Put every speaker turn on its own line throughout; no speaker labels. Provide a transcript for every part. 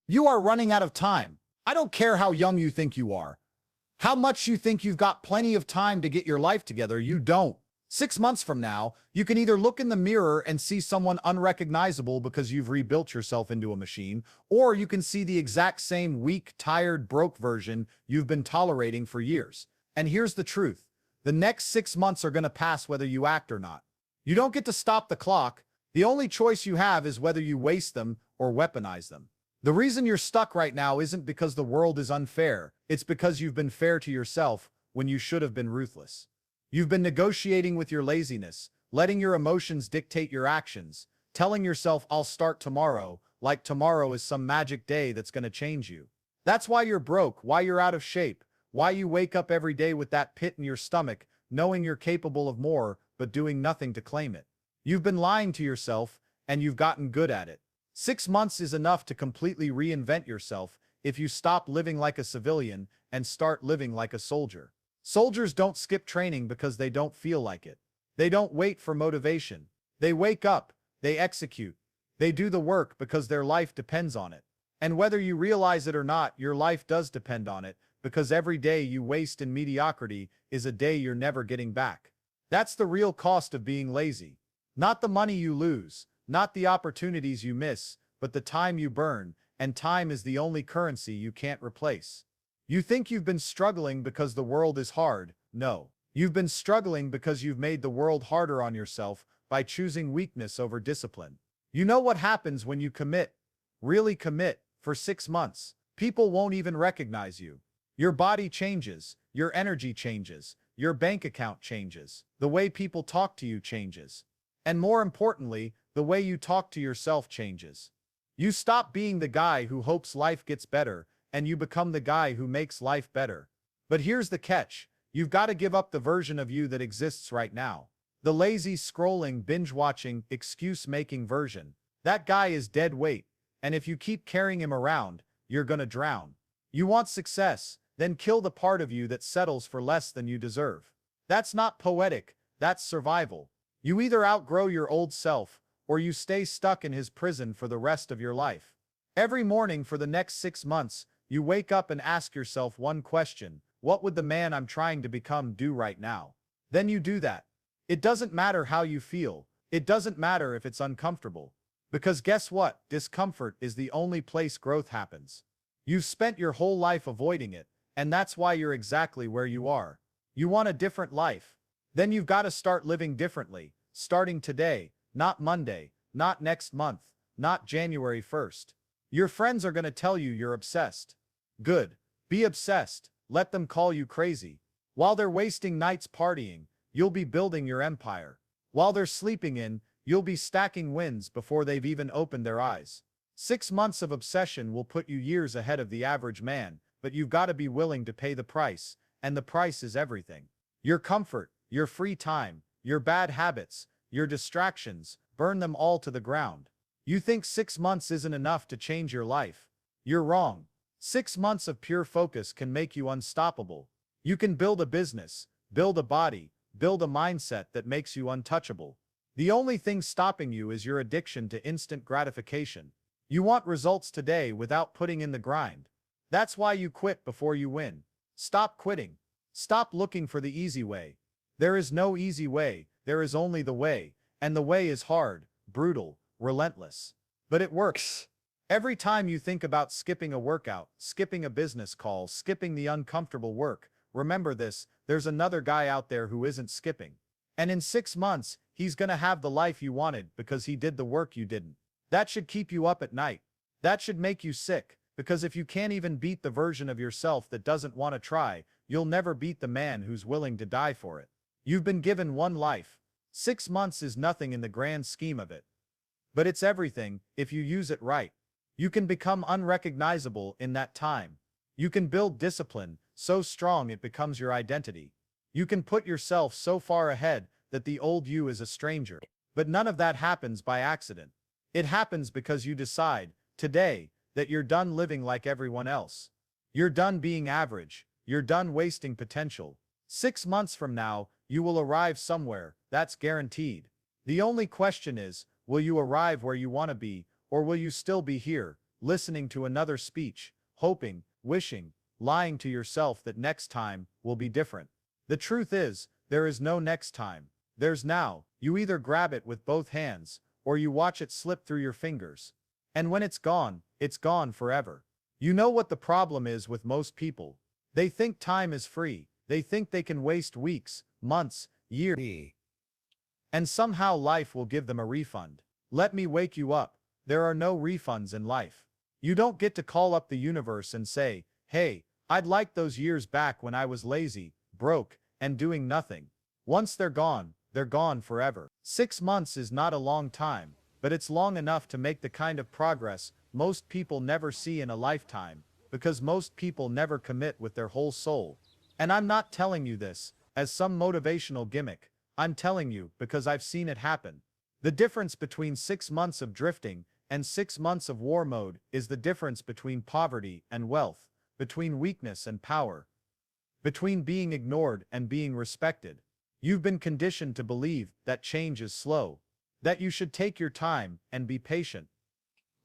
You are running out of time. I don't care how young you think you are. How much you think you've got plenty of time to get your life together, you don't. 6 months from now, you can either look in the mirror and see someone unrecognizable because you've rebuilt yourself into a machine, or you can see the exact same weak, tired, broke version you've been tolerating for years. And here's the truth. The next 6 months are going to pass whether you act or not. You don't get to stop the clock. The only choice you have is whether you waste them or weaponize them. The reason you're stuck right now isn't because the world is unfair. It's because you've been fair to yourself when you should have been ruthless. You've been negotiating with your laziness, letting your emotions dictate your actions, telling yourself, I'll start tomorrow, like tomorrow is some magic day that's going to change you. That's why you're broke, why you're out of shape, why you wake up every day with that pit in your stomach, knowing you're capable of more, but doing nothing to claim it. You've been lying to yourself, and you've gotten good at it. 6 months is enough to completely reinvent yourself if you stop living like a civilian and start living like a soldier. Soldiers don't skip training because they don't feel like it. They don't wait for motivation. They wake up, they execute. They do the work because their life depends on it. And whether you realize it or not, your life does depend on it, because every day you waste in mediocrity is a day you're never getting back. That's the real cost of being lazy. Not the money you lose, not the opportunities you miss, but the time you burn, and time is the only currency you can't replace. You think you've been struggling because the world is hard. No. You've been struggling because you've made the world harder on yourself by choosing weakness over discipline. You know what happens when you commit, really commit, for 6 months. People won't even recognize you. Your body changes, your energy changes, your bank account changes, the way people talk to you changes. And more importantly, the way you talk to yourself changes. You stop being the guy who hopes life gets better, and you become the guy who makes life better. But here's the catch. You've got to give up the version of you that exists right now. The lazy, scrolling, binge-watching, excuse-making version. That guy is dead weight, and if you keep carrying him around, you're gonna drown. You want success, then kill the part of you that settles for less than you deserve. That's not poetic, that's survival. You either outgrow your old self, or you stay stuck in his prison for the rest of your life. Every morning for the next 6 months, you wake up and ask yourself one question: what would the man I'm trying to become do right now? Then you do that. It doesn't matter how you feel. It doesn't matter if it's uncomfortable. Because guess what? Discomfort is the only place growth happens. You've spent your whole life avoiding it, and that's why you're exactly where you are. You want a different life. Then you've got to start living differently, starting today, not Monday, not next month, not January 1st. Your friends are going to tell you you're obsessed. Good. Be obsessed. Let them call you crazy. While they're wasting nights partying, you'll be building your empire. While they're sleeping in, you'll be stacking wins before they've even opened their eyes. 6 months of obsession will put you years ahead of the average man, but you've got to be willing to pay the price, and the price is everything. Your comfort, your free time, your bad habits, your distractions, burn them all to the ground. You think 6 months isn't enough to change your life? You're wrong. 6 months of pure focus can make you unstoppable. You can build a business, build a body, build a mindset that makes you untouchable. The only thing stopping you is your addiction to instant gratification. You want results today without putting in the grind. That's why you quit before you win. Stop quitting. Stop looking for the easy way. There is no easy way, there is only the way, and the way is hard, brutal, relentless. But it works. Every time you think about skipping a workout, skipping a business call, skipping the uncomfortable work, remember this: there's another guy out there who isn't skipping. And in 6 months, he's gonna have the life you wanted because he did the work you didn't. That should keep you up at night. That should make you sick, because if you can't even beat the version of yourself that doesn't want to try, you'll never beat the man who's willing to die for it. You've been given one life. 6 months is nothing in the grand scheme of it. But it's everything if you use it right. You can become unrecognizable in that time. You can build discipline so strong it becomes your identity. You can put yourself so far ahead that the old you is a stranger. But none of that happens by accident. It happens because you decide, today, that you're done living like everyone else. You're done being average. You're done wasting potential. 6 months from now, you will arrive somewhere, that's guaranteed. The only question is, will you arrive where you want to be, or will you still be here, listening to another speech, hoping, wishing, lying to yourself that next time will be different. The truth is, there is no next time. There's now. You either grab it with both hands, or you watch it slip through your fingers. And when it's gone forever. You know what the problem is with most people? They think time is free. They think they can waste weeks, months, years, and somehow life will give them a refund. Let me wake you up. There are no refunds in life. You don't get to call up the universe and say, "Hey, I'd like those years back when I was lazy, broke, and doing nothing." Once they're gone forever. 6 months is not a long time, but it's long enough to make the kind of progress most people never see in a lifetime, because most people never commit with their whole soul. And I'm not telling you this as some motivational gimmick. I'm telling you because I've seen it happen. The difference between 6 months of drifting and 6 months of war mode is the difference between poverty and wealth, between weakness and power, between being ignored and being respected. You've been conditioned to believe that change is slow, that you should take your time and be patient.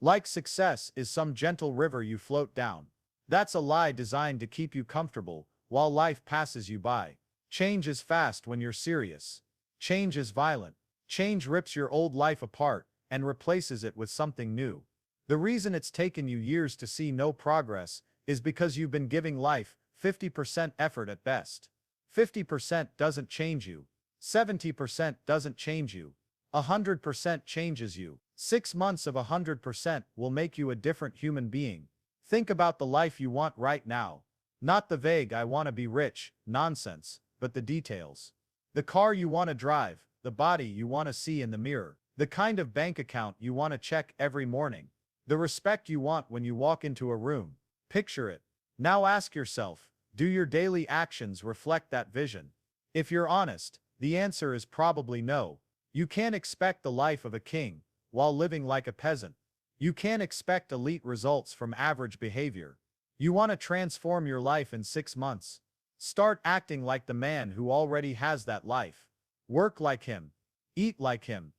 Like success is some gentle river you float down. That's a lie designed to keep you comfortable while life passes you by. Change is fast when you're serious. Change is violent. Change rips your old life apart and replaces it with something new. The reason it's taken you years to see no progress is because you've been giving life 50% effort at best. 50% doesn't change you. 70% doesn't change you. 100% changes you. 6 months of 100% will make you a different human being. Think about the life you want right now. Not the vague "I want to be rich" nonsense, but the details. The car you want to drive, the body you want to see in the mirror, the kind of bank account you want to check every morning, the respect you want when you walk into a room. Picture it. Now ask yourself, do your daily actions reflect that vision? If you're honest, the answer is probably no. You can't expect the life of a king while living like a peasant. You can't expect elite results from average behavior. You want to transform your life in 6 months? Start acting like the man who already has that life. Work like him. Eat like him.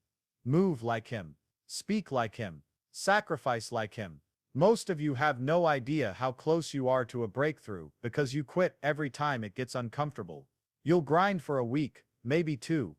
Move like him. Speak like him. Sacrifice like him. Most of you have no idea how close you are to a breakthrough because you quit every time it gets uncomfortable. You'll grind for a week, maybe 2.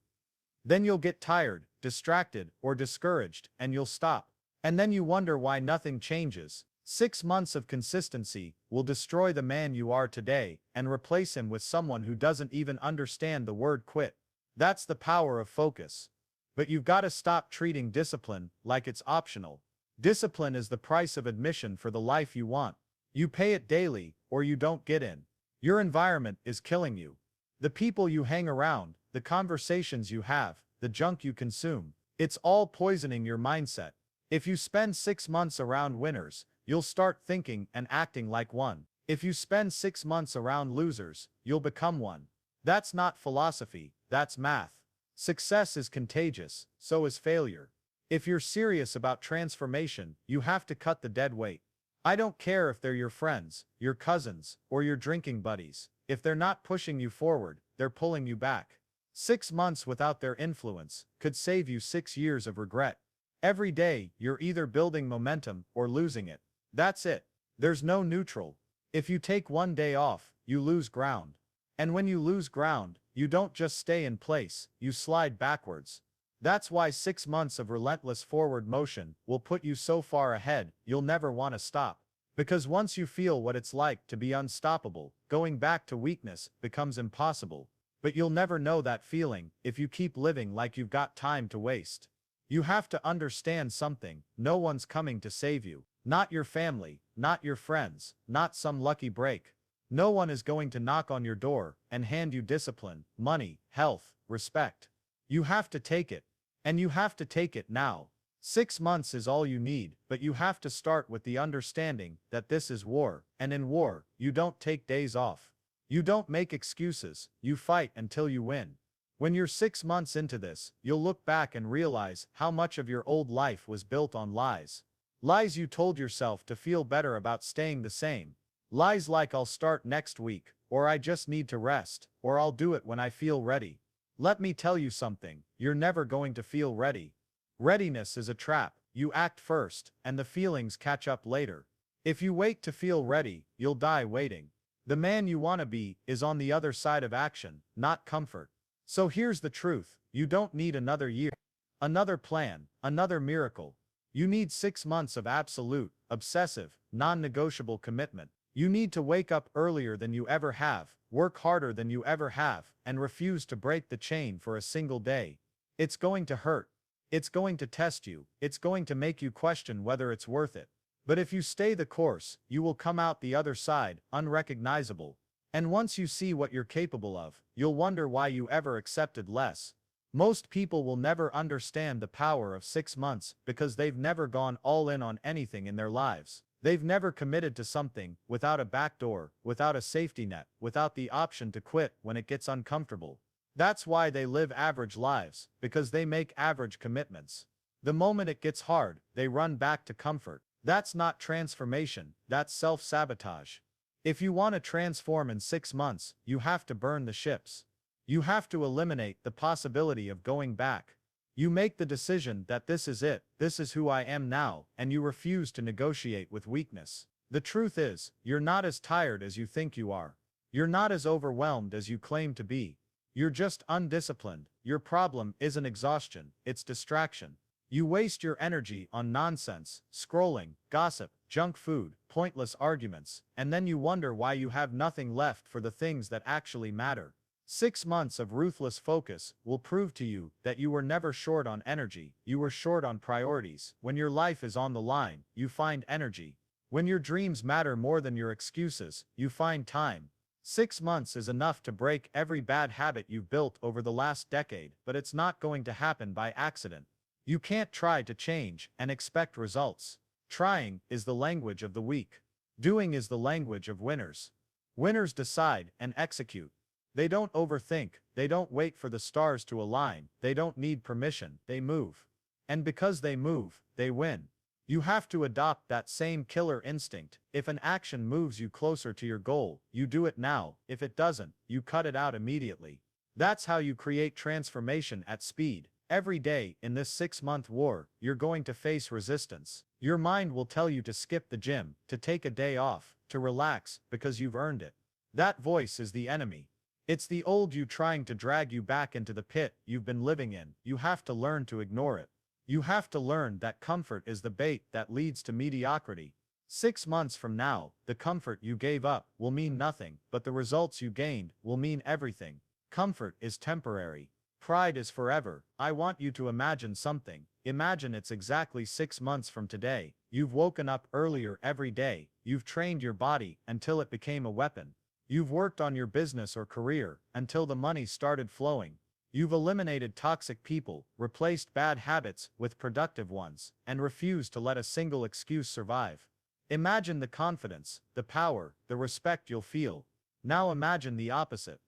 Then you'll get tired, distracted, or discouraged, and you'll stop. And then you wonder why nothing changes. 6 months of consistency will destroy the man you are today and replace him with someone who doesn't even understand the word quit. That's the power of focus. But you've got to stop treating discipline like it's optional. Discipline is the price of admission for the life you want. You pay it daily, or you don't get in. Your environment is killing you. The people you hang around, the conversations you have, the junk you consume, it's all poisoning your mindset. If you spend 6 months around winners, you'll start thinking and acting like one. If you spend 6 months around losers, you'll become one. That's not philosophy, that's math. Success is contagious, so is failure. If you're serious about transformation, you have to cut the dead weight. I don't care if they're your friends, your cousins, or your drinking buddies. If they're not pushing you forward, they're pulling you back. 6 months without their influence could save you 6 years of regret. Every day, you're either building momentum or losing it. That's it. There's no neutral. If you take one day off, you lose ground. And when you lose ground, you don't just stay in place, you slide backwards. That's why 6 months of relentless forward motion will put you so far ahead, you'll never want to stop. Because once you feel what it's like to be unstoppable, going back to weakness becomes impossible. But you'll never know that feeling if you keep living like you've got time to waste. You have to understand something: no one's coming to save you. Not your family, not your friends, not some lucky break. No one is going to knock on your door and hand you discipline, money, health, respect. You have to take it. And you have to take it now. 6 months is all you need, but you have to start with the understanding that this is war, and in war, you don't take days off. You don't make excuses, you fight until you win. When you're 6 months into this, you'll look back and realize how much of your old life was built on lies. Lies you told yourself to feel better about staying the same. Lies like "I'll start next week," or "I just need to rest," or "I'll do it when I feel ready." Let me tell you something, you're never going to feel ready. Readiness is a trap. you act first, and the feelings catch up later. If you wait to feel ready, you'll die waiting. The man you want to be is on the other side of action, not comfort. So here's the truth: you don't need another year, another plan, another miracle. You need 6 months of absolute, obsessive, non-negotiable commitment. You need to wake up earlier than you ever have, work harder than you ever have, and refuse to break the chain for a single day. It's going to hurt. It's going to test you. It's going to make you question whether it's worth it. But if you stay the course, you will come out the other side, unrecognizable. And once you see what you're capable of, you'll wonder why you ever accepted less. Most people will never understand the power of 6 months because they've never gone all in on anything in their lives. They've never committed to something without a backdoor, without a safety net, without the option to quit when it gets uncomfortable. That's why they live average lives, because they make average commitments. The moment it gets hard, they run back to comfort. That's not transformation, that's self-sabotage. If you want to transform in 6 months, you have to burn the ships. You have to eliminate the possibility of going back. You make the decision that this is it, this is who I am now, and you refuse to negotiate with weakness. The truth is, you're not as tired as you think you are. You're not as overwhelmed as you claim to be. You're just undisciplined. Your problem isn't exhaustion, it's distraction. You waste your energy on nonsense, scrolling, gossip, junk food, pointless arguments, and then you wonder why you have nothing left for the things that actually matter. 6 months of ruthless focus will prove to you that you were never short on energy, you were short on priorities. When your life is on the line, you find energy. When your dreams matter more than your excuses, you find time. 6 months is enough to break every bad habit you've built over the last decade, but it's not going to happen by accident. You can't try to change and expect results. Trying is the language of the weak. Doing is the language of winners. Winners decide and execute. They don't overthink, they don't wait for the stars to align, they don't need permission, they move. And because they move, they win. You have to adopt that same killer instinct. If an action moves you closer to your goal, you do it now. If it doesn't, you cut it out immediately. That's how you create transformation at speed. Every day in this 6-month war, you're going to face resistance. Your mind will tell you to skip the gym, to take a day off, to relax, because you've earned it. That voice is the enemy. It's the old you trying to drag you back into the pit you've been living in. You have to learn to ignore it. You have to learn that comfort is the bait that leads to mediocrity. 6 months from now, the comfort you gave up will mean nothing, but the results you gained will mean everything. Comfort is temporary. Pride is forever. I want you to imagine something. Imagine it's exactly 6 months from today. You've woken up earlier every day. You've trained your body until it became a weapon. You've worked on your business or career until the money started flowing. You've eliminated toxic people, replaced bad habits with productive ones, and refused to let a single excuse survive. Imagine the confidence, the power, the respect you'll feel. Now imagine the opposite.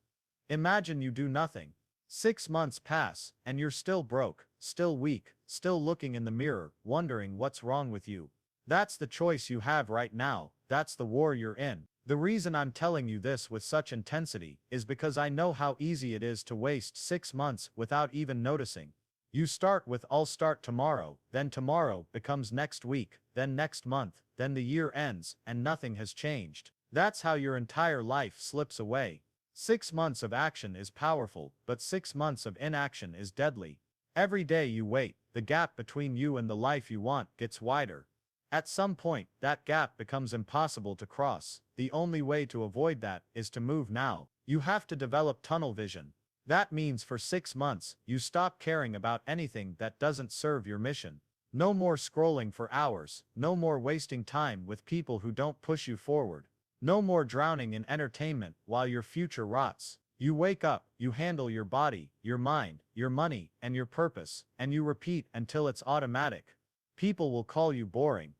Imagine you do nothing. 6 months pass, and you're still broke, still weak, still looking in the mirror, wondering what's wrong with you. That's the choice you have right now. That's the war you're in. The reason I'm telling you this with such intensity is because I know how easy it is to waste 6 months without even noticing. You start with "I'll start tomorrow," then tomorrow becomes next week, then next month, then the year ends, and nothing has changed. That's how your entire life slips away. 6 months of action is powerful, but 6 months of inaction is deadly. Every day you wait, the gap between you and the life you want gets wider. At some point, that gap becomes impossible to cross. The only way to avoid that is to move now. You have to develop tunnel vision. That means for 6 months, you stop caring about anything that doesn't serve your mission. No more scrolling for hours, no more wasting time with people who don't push you forward. No more drowning in entertainment while your future rots. You wake up, you handle your body, your mind, your money, and your purpose, and you repeat until it's automatic. People will call you boring.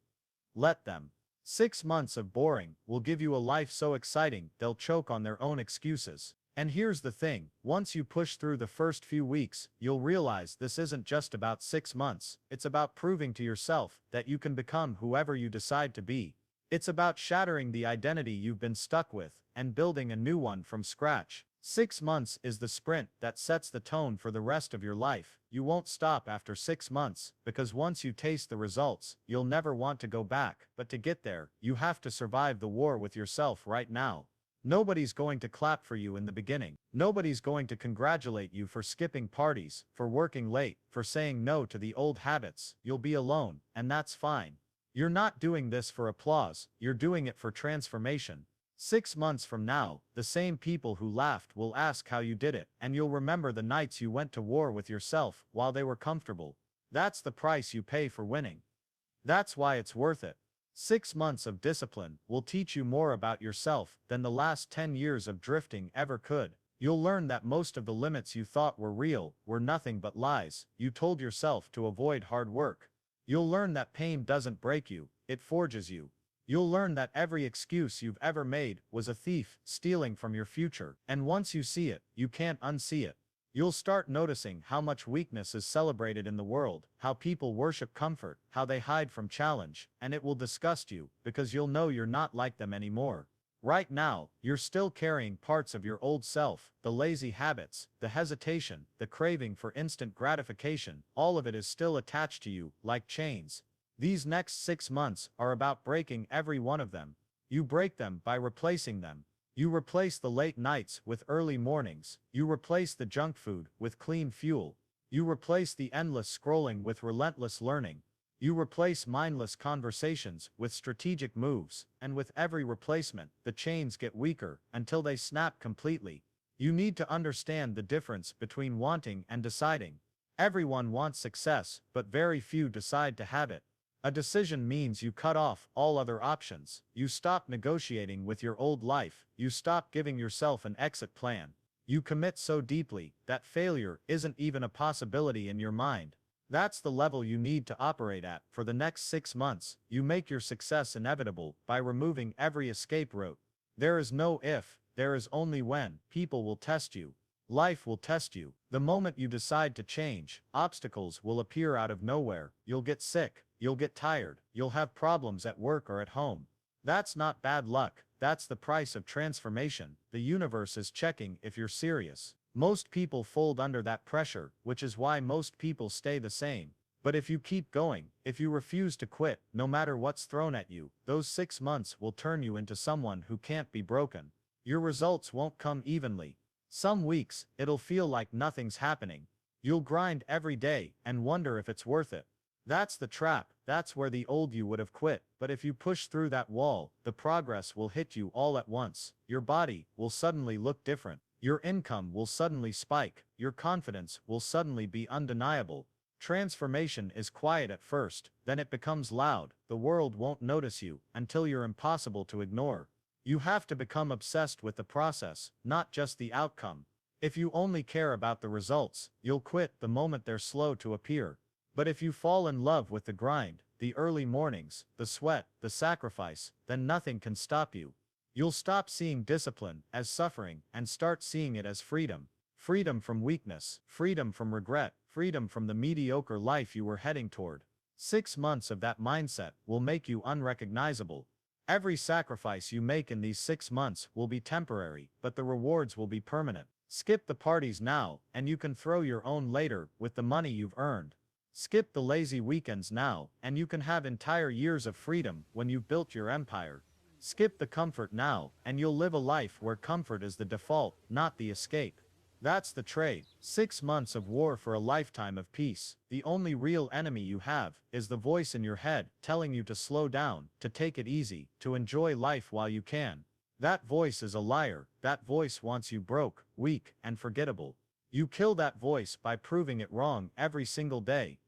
Let them. 6 months of boring will give you a life so exciting they'll choke on their own excuses. And here's the thing, once you push through the first few weeks, you'll realize this isn't just about 6 months, it's about proving to yourself that you can become whoever you decide to be. It's about shattering the identity you've been stuck with and building a new one from scratch. 6 months is the sprint that sets the tone for the rest of your life. You won't stop after 6 months, because once you taste the results, you'll never want to go back. But to get there, you have to survive the war with yourself right now. Nobody's going to clap for you in the beginning. Nobody's going to congratulate you for skipping parties, for working late, for saying no to the old habits. You'll be alone, and that's fine. You're not doing this for applause, you're doing it for transformation. 6 months from now, the same people who laughed will ask how you did it, and you'll remember the nights you went to war with yourself while they were comfortable. That's the price you pay for winning. That's why it's worth it. 6 months of discipline will teach you more about yourself than the last 10 years of drifting ever could. You'll learn that most of the limits you thought were real were nothing but lies you told yourself to avoid hard work. You'll learn that pain doesn't break you, it forges you. You'll learn that every excuse you've ever made was a thief stealing from your future, and once you see it, you can't unsee it. You'll start noticing how much weakness is celebrated in the world, how people worship comfort, how they hide from challenge, and it will disgust you, because you'll know you're not like them anymore. Right now, you're still carrying parts of your old self, the lazy habits, the hesitation, the craving for instant gratification. All of it is still attached to you, like chains. These next 6 months are about breaking every one of them. You break them by replacing them. You replace the late nights with early mornings. You replace the junk food with clean fuel. You replace the endless scrolling with relentless learning. You replace mindless conversations with strategic moves, and with every replacement, the chains get weaker until they snap completely. You need to understand the difference between wanting and deciding. Everyone wants success, but very few decide to have it. A decision means you cut off all other options. You stop negotiating with your old life. You stop giving yourself an exit plan. You commit so deeply that failure isn't even a possibility in your mind. That's the level you need to operate at for the next 6 months. You make your success inevitable by removing every escape route. There is no if, there is only when. People will test you. Life will test you. The moment you decide to change, obstacles will appear out of nowhere. You'll get sick. You'll get tired. You'll have problems at work or at home. That's not bad luck. That's the price of transformation. The universe is checking if you're serious. Most people fold under that pressure, which is why most people stay the same. But if you keep going, if you refuse to quit, no matter what's thrown at you, those 6 months will turn you into someone who can't be broken. Your results won't come evenly. Some weeks, it'll feel like nothing's happening. You'll grind every day and wonder if it's worth it. That's the trap. That's where the old you would have quit. But if you push through that wall, the progress will hit you all at once. Your body will suddenly look different. Your income will suddenly spike. Your confidence will suddenly be undeniable. Transformation is quiet at first, then it becomes loud. The world won't notice you until you're impossible to ignore. You have to become obsessed with the process, not just the outcome. If you only care about the results, you'll quit the moment they're slow to appear. But if you fall in love with the grind, the early mornings, the sweat, the sacrifice, then nothing can stop you. You'll stop seeing discipline as suffering and start seeing it as freedom. Freedom from weakness, freedom from regret, freedom from the mediocre life you were heading toward. 6 months of that mindset will make you unrecognizable. Every sacrifice you make in these 6 months will be temporary, but the rewards will be permanent. Skip the parties now, and you can throw your own later with the money you've earned. Skip the lazy weekends now, and you can have entire years of freedom when you've built your empire. Skip the comfort now, and you'll live a life where comfort is the default, not the escape. That's the trade. 6 months of war for a lifetime of peace. The only real enemy you have is the voice in your head telling you to slow down, to take it easy, to enjoy life while you can. That voice is a liar. That voice wants you broke, weak, and forgettable. You kill that voice by proving it wrong every single day.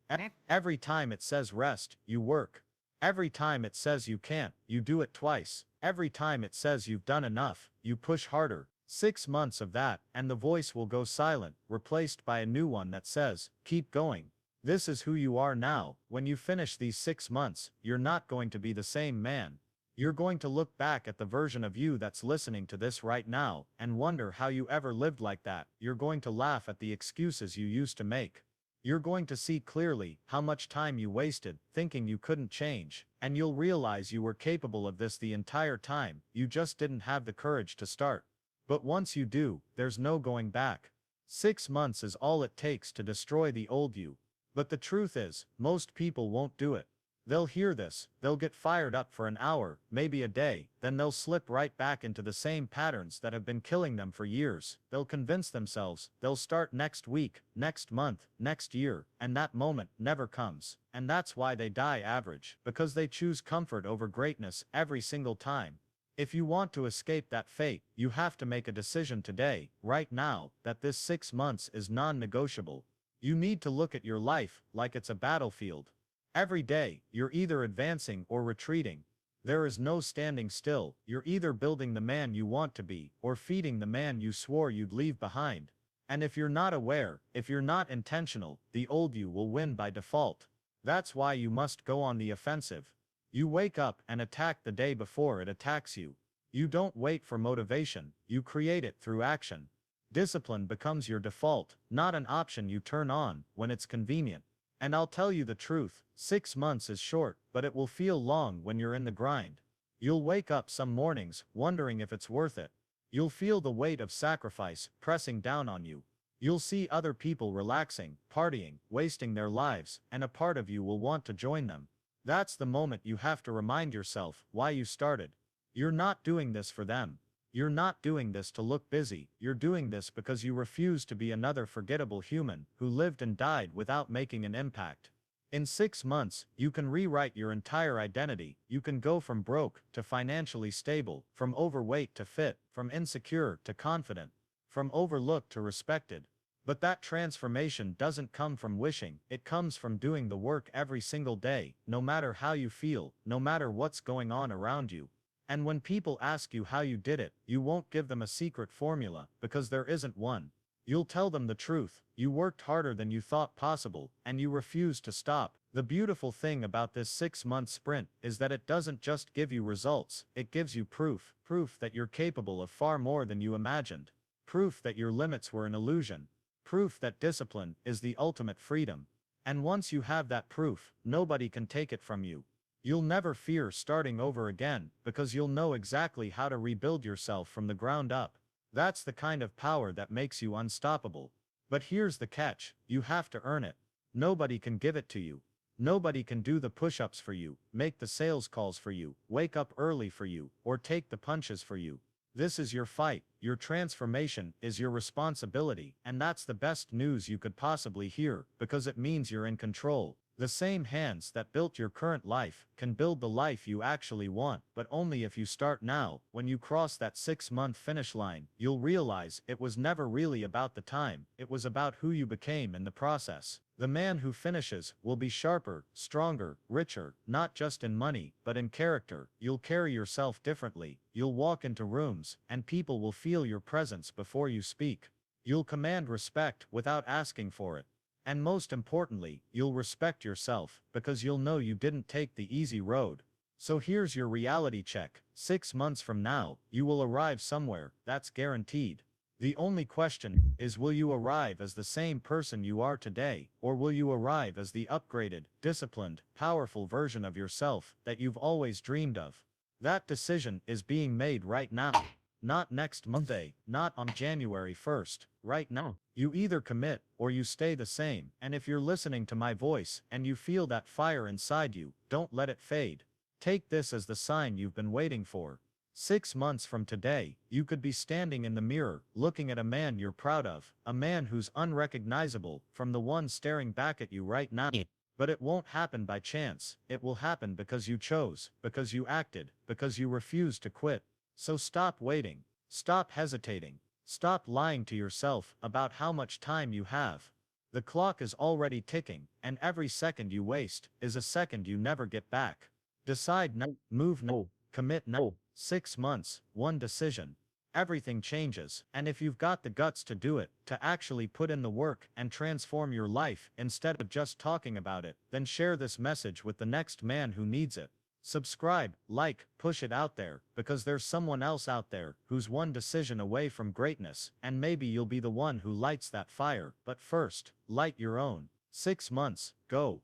Every time it says rest, you work. Every time it says you can't, you do it twice. Every time it says you've done enough, you push harder. 6 months of that, and the voice will go silent, replaced by a new one that says, keep going. This is who you are now. When you finish these 6 months, you're not going to be the same man. You're going to look back at the version of you that's listening to this right now, and wonder how you ever lived like that. You're going to laugh at the excuses you used to make. You're going to see clearly how much time you wasted thinking you couldn't change, and you'll realize you were capable of this the entire time, you just didn't have the courage to start.
But once you do, there's no going back. 6 months is all it takes to destroy the old you. But the truth is, most people won't do it. They'll hear this, they'll get fired up for an hour, maybe a day, then they'll slip right back into the same patterns that have been killing them for years. They'll convince themselves, they'll start next week, next month, next year, and that moment never comes. And that's why they die average, because they choose comfort over greatness every single time. If you want to escape that fate, you have to make a decision today, right now, that this 6 months is non-negotiable. You need to look at your life like it's a battlefield. Every day, you're either advancing or retreating. There is no standing still. You're either building the man you want to be, or feeding the man you swore you'd leave behind. And if you're not aware, if you're not intentional, the old you will win by default. That's why you must go on the offensive. You wake up and attack the day before it attacks you. You don't wait for motivation, you create it through action. Discipline becomes your default, not an option you turn on when it's convenient. And I'll tell you the truth, 6 months is short, but it will feel long when you're in the grind. You'll wake up some mornings wondering if it's worth it. You'll feel the weight of sacrifice pressing down on you. You'll see other people relaxing, partying, wasting their lives, and a part of you will want to join them. That's the moment you have to remind yourself why you started. You're not doing this for them. You're not doing this to look busy, you're doing this because you refuse to be another forgettable human who lived and died without making an impact. In 6 months, you can rewrite your entire identity. You can go from broke to financially stable, from overweight to fit, from insecure to confident, from overlooked to respected. But that transformation doesn't come from wishing, it comes from doing the work every single day, no matter how you feel, no matter what's going on around you. And when people ask you how you did it, you won't give them a secret formula, because there isn't one. You'll tell them the truth, you worked harder than you thought possible, and you refused to stop. The beautiful thing about this 6-month sprint is that it doesn't just give you results, it gives you proof. Proof that you're capable of far more than you imagined. Proof that your limits were an illusion. Proof that discipline is the ultimate freedom. And once you have that proof, nobody can take it from you. You'll never fear starting over again, because you'll know exactly how to rebuild yourself from the ground up. That's the kind of power that makes you unstoppable. But here's the catch, you have to earn it. Nobody can give it to you. Nobody can do the push-ups for you, make the sales calls for you, wake up early for you, or take the punches for you. This is your fight, your transformation is your responsibility, and that's the best news you could possibly hear, because it means you're in control. The same hands that built your current life can build the life you actually want, but only if you start now. When you cross that 6-month finish line, you'll realize it was never really about the time, it was about who you became in the process. The man who finishes will be sharper, stronger, richer, not just in money, but in character. You'll carry yourself differently, you'll walk into rooms, and people will feel your presence before you speak. You'll command respect without asking for it. And most importantly, you'll respect yourself, because you'll know you didn't take the easy road. So here's your reality check. 6 months from now, you will arrive somewhere, that's guaranteed. The only question is, will you arrive as the same person you are today, or will you arrive as the upgraded, disciplined, powerful version of yourself that you've always dreamed of? That decision is being made right now. Not next Monday, not on January 1st, right now. You either commit, or you stay the same, and if you're listening to my voice, and you feel that fire inside you, don't let it fade. Take this as the sign you've been waiting for. 6 months from today, you could be standing in the mirror, looking at a man you're proud of, a man who's unrecognizable from the one staring back at you right now. But it won't happen by chance, it will happen because you chose, because you acted, because you refused to quit. So stop waiting, stop hesitating, stop lying to yourself about how much time you have. The clock is already ticking, and every second you waste is a second you never get back. Decide now, move now, commit now. 6 months, one decision. Everything changes, and if you've got the guts to do it, to actually put in the work and transform your life instead of just talking about it, then share this message with the next man who needs it. Subscribe, like, push it out there, because there's someone else out there who's one decision away from greatness, and maybe you'll be the one who lights that fire. But first, light your own. 6 months, go.